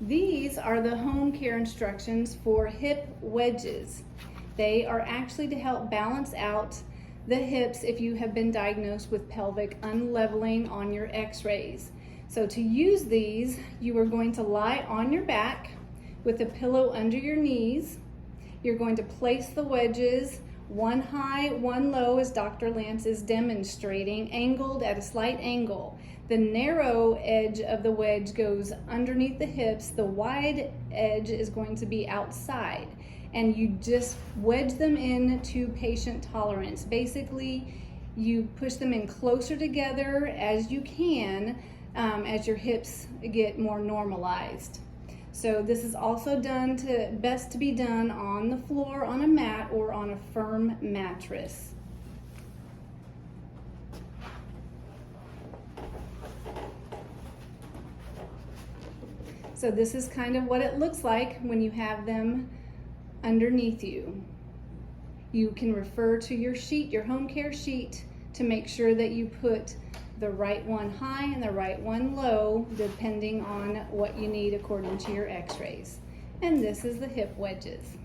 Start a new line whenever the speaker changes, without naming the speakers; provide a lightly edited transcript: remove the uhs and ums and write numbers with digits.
These are the home care instructions for hip wedges. They are actually to help balance out the hips if you have been diagnosed with pelvic unleveling on your x-rays. So to use these, you are going to lie on your back with a pillow under your knees. You're going to place the wedges one high, one low, as Dr. Lance is demonstrating, angled at a slight angle. The narrow edge of the wedge goes underneath the hips. The wide edge is going to be outside. And you just wedge them in to patient tolerance. Basically, you push them in closer together as you can as your hips get more normalized. So this is also best to be done on the floor, on a mat, or on a firm mattress. So this is kind of what it looks like when you have them underneath you. You can refer to your sheet, your home care sheet, to make sure that you put the right one high and the right one low, depending on what you need according to your x-rays. And this is the hip wedges.